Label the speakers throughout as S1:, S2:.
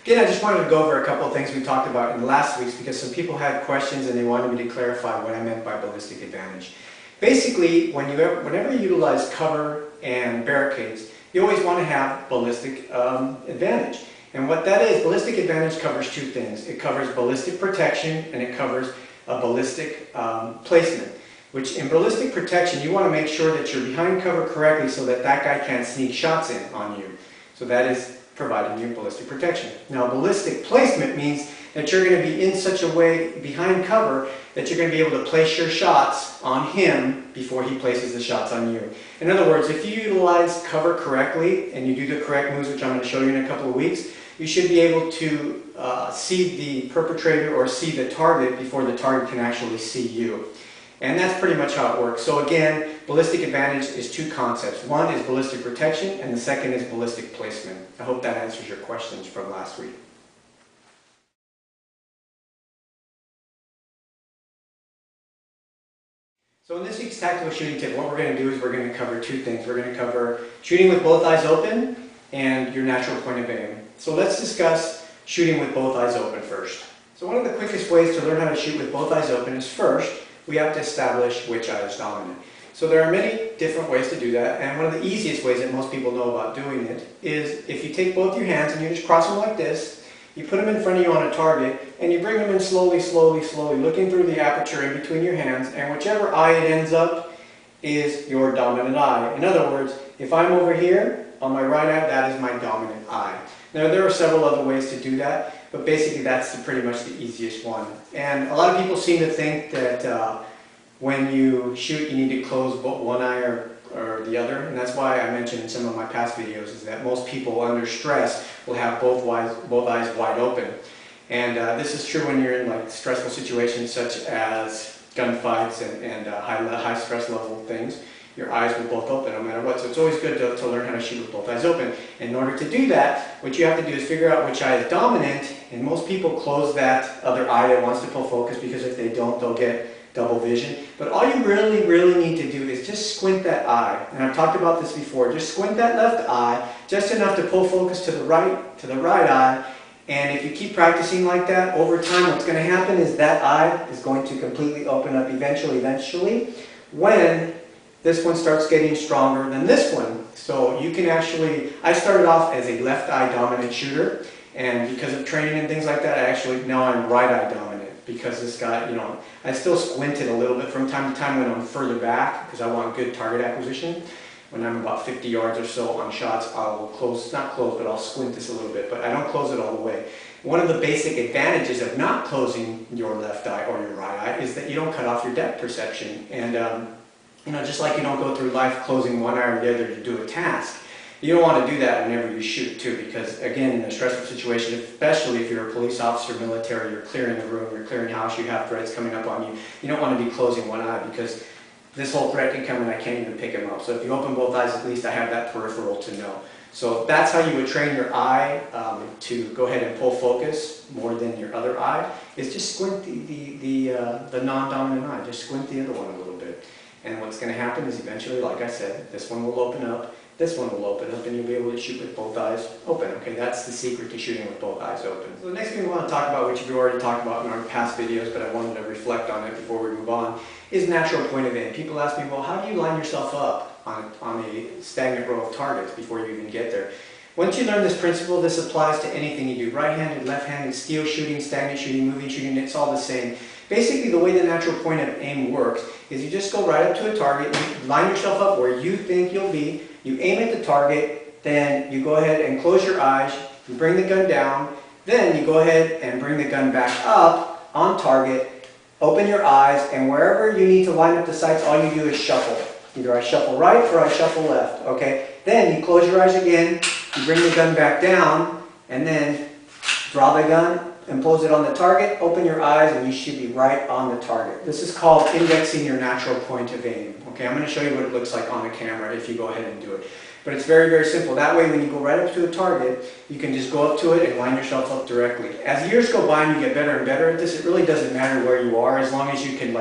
S1: Again, I just wanted to go over a couple of things we talked about in last week's because some people had questions and they wanted me to clarify what I meant by ballistic advantage. Basically, whenever you utilize cover and barricades, you always want to have ballistic advantage. And what that is, ballistic advantage covers two things. It covers ballistic protection and it covers a ballistic placement. Which in ballistic protection, you want to make sure that you're behind cover correctly so that that guy can't sneak shots in on you. So that is providing you ballistic protection. Now, ballistic placement means that you're going to be in such a way behind cover that you're going to be able to place your shots on him before he places the shots on you. In other words, if you utilize cover correctly and you do the correct moves, which I'm going to show you in a couple of weeks, you should be able to see the perpetrator or see the target before the target can actually see you. And that's pretty much how it works. So again, ballistic advantage is two concepts. One is ballistic protection and the second is ballistic placement. I hope that answers your questions from last week. So in this week's tactical shooting tip, what we're going to do is we're going to cover two things. We're going to cover shooting with both eyes open and your natural point of aim. So let's discuss shooting with both eyes open first. So one of the quickest ways to learn how to shoot with both eyes open is first, we have to establish which eye is dominant. So there are many different ways to do that, and one of the easiest ways that most people know about doing it is if you take both your hands and you just cross them like this, you put them in front of you on a target, and you bring them in slowly, slowly, slowly, looking through the aperture in between your hands, and whichever eye it ends up is your dominant eye. In other words, if I'm over here on my right eye, that is my dominant eye. Now there are several other ways to do that, but basically that's pretty much the easiest one. And a lot of people seem to think that when you shoot you need to close both one eye or the other, and that's why I mentioned in some of my past videos is that most people under stress will have both eyes wide open. And this is true when you're in like stressful situations such as gunfights and high stress level things. Your eyes will both open no matter what. So it's always good to learn how to shoot with both eyes open. In order to do that, what you have to do is figure out which eye is dominant, and most people close that other eye that wants to pull focus because if they don't, they'll get double vision. But all you really, really need to do is just squint that eye. And I've talked about this before. Just squint that left eye, just enough to pull focus to the right eye. And if you keep practicing like that, over time what's going to happen is that eye is going to completely open up eventually, when this one starts getting stronger than this one. So you can actually, I started off as a left eye dominant shooter, and because of training and things like that, now I'm right eye dominant because this guy, you know, I still squint it a little bit from time to time when I'm further back because I want good target acquisition. When I'm about 50 yards or so on shots, I'll close, not close, but I'll squint this a little bit, but I don't close it all the way. One of the basic advantages of not closing your left eye or your right eye is that you don't cut off your depth perception. And you know, just like you don't go through life closing one eye or the other to do a task, you don't want to do that whenever you shoot too, because again, in a stressful situation, especially if you're a police officer, military, you're clearing the room, you're clearing house, you have threats coming up on you, you don't want to be closing one eye because this whole threat can come and I can't even pick him up. So if you open both eyes, at least I have that peripheral to know. So that's how you would train your eye to go ahead and pull focus more than your other eye, is just squint the non-dominant eye, just squint the other one a little bit. And what's going to happen is eventually, like I said, this one will open up, this one will open up, and you'll be able to shoot with both eyes open. Okay, that's the secret to shooting with both eyes open. So the next thing we want to talk about, which we've already talked about in our past videos, but I wanted to reflect on it before we move on, is natural point of aim. People ask me, well, how do you line yourself up on a stagnant row of targets before you even get there? Once you learn this principle, this applies to anything you do. Right-handed, left-handed, steel shooting, stagnant shooting, moving shooting, it's all the same. Basically, the way the natural point of aim works is you just go right up to a target, you line yourself up where you think you'll be, you aim at the target, then you go ahead and close your eyes, you bring the gun down, then you go ahead and bring the gun back up on target, open your eyes, and wherever you need to line up the sights, all you do is shuffle. Either I shuffle right or I shuffle left, okay? Then you close your eyes again, you bring the gun back down, and then draw the gun, impose it on the target, open your eyes, and you should be right on the target. This is called indexing your natural point of aim. Okay, I'm going to show you what it looks like on the camera if you go ahead and do it. But it's very, very simple. That way when you go right up to a target, you can just go up to it and line yourself up directly. As years go by and you get better and better at this, it really doesn't matter where you are, as long as you can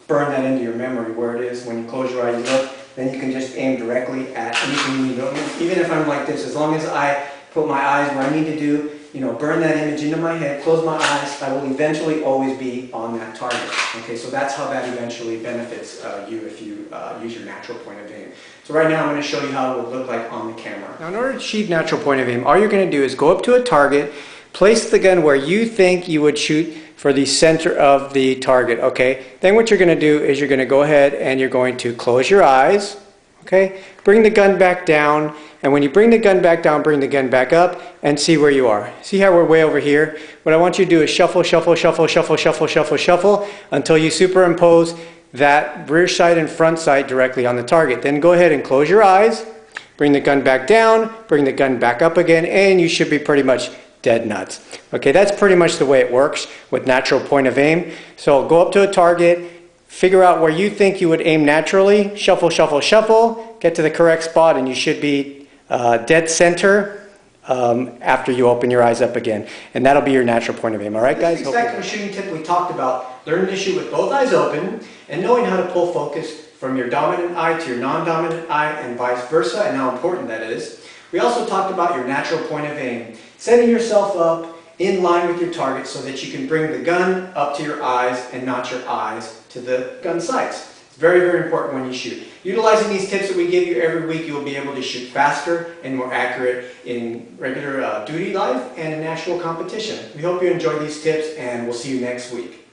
S1: burn that into your memory where it is. When you close your eyes, you look, then you can just aim directly at anything you need. Even if I'm like this, as long as I put my eyes where I need to do, burn that image into my head, close my eyes, I will eventually always be on that target. Okay, so that's how that eventually benefits you if you use your natural point of aim. So right now I'm going to show you how it would look like on the camera. Now in order to achieve natural point of aim, all you're going to do is go up to a target, place the gun where you think you would shoot for the center of the target, okay? Then what you're going to do is you're going to go ahead and you're going to close your eyes, okay? Bring the gun back down, and when you bring the gun back down, bring the gun back up and see where you are. See how we're way over here? What I want you to do is shuffle, shuffle, shuffle, shuffle, shuffle, shuffle, shuffle until you superimpose that rear sight and front sight directly on the target. Then go ahead and close your eyes, bring the gun back down, bring the gun back up again, and you should be pretty much dead nuts. Okay, that's pretty much the way it works with natural point of aim. So go up to a target, figure out where you think you would aim naturally, shuffle, shuffle, shuffle, get to the correct spot, and you should be dead center after you open your eyes up again. And that'll be your natural point of aim. All right, guys? This exact shooting tip we talked about, learning to shoot with both eyes open and knowing how to pull focus from your dominant eye to your non-dominant eye and vice versa, and how important that is. We also talked about your natural point of aim, setting yourself up in line with your target so that you can bring the gun up to your eyes and not your eyes to the gun sights. It's very, very important when you shoot. Utilizing these tips that we give you every week, you'll be able to shoot faster and more accurate in regular duty life and in national competition. We hope you enjoy these tips, and we'll see you next week.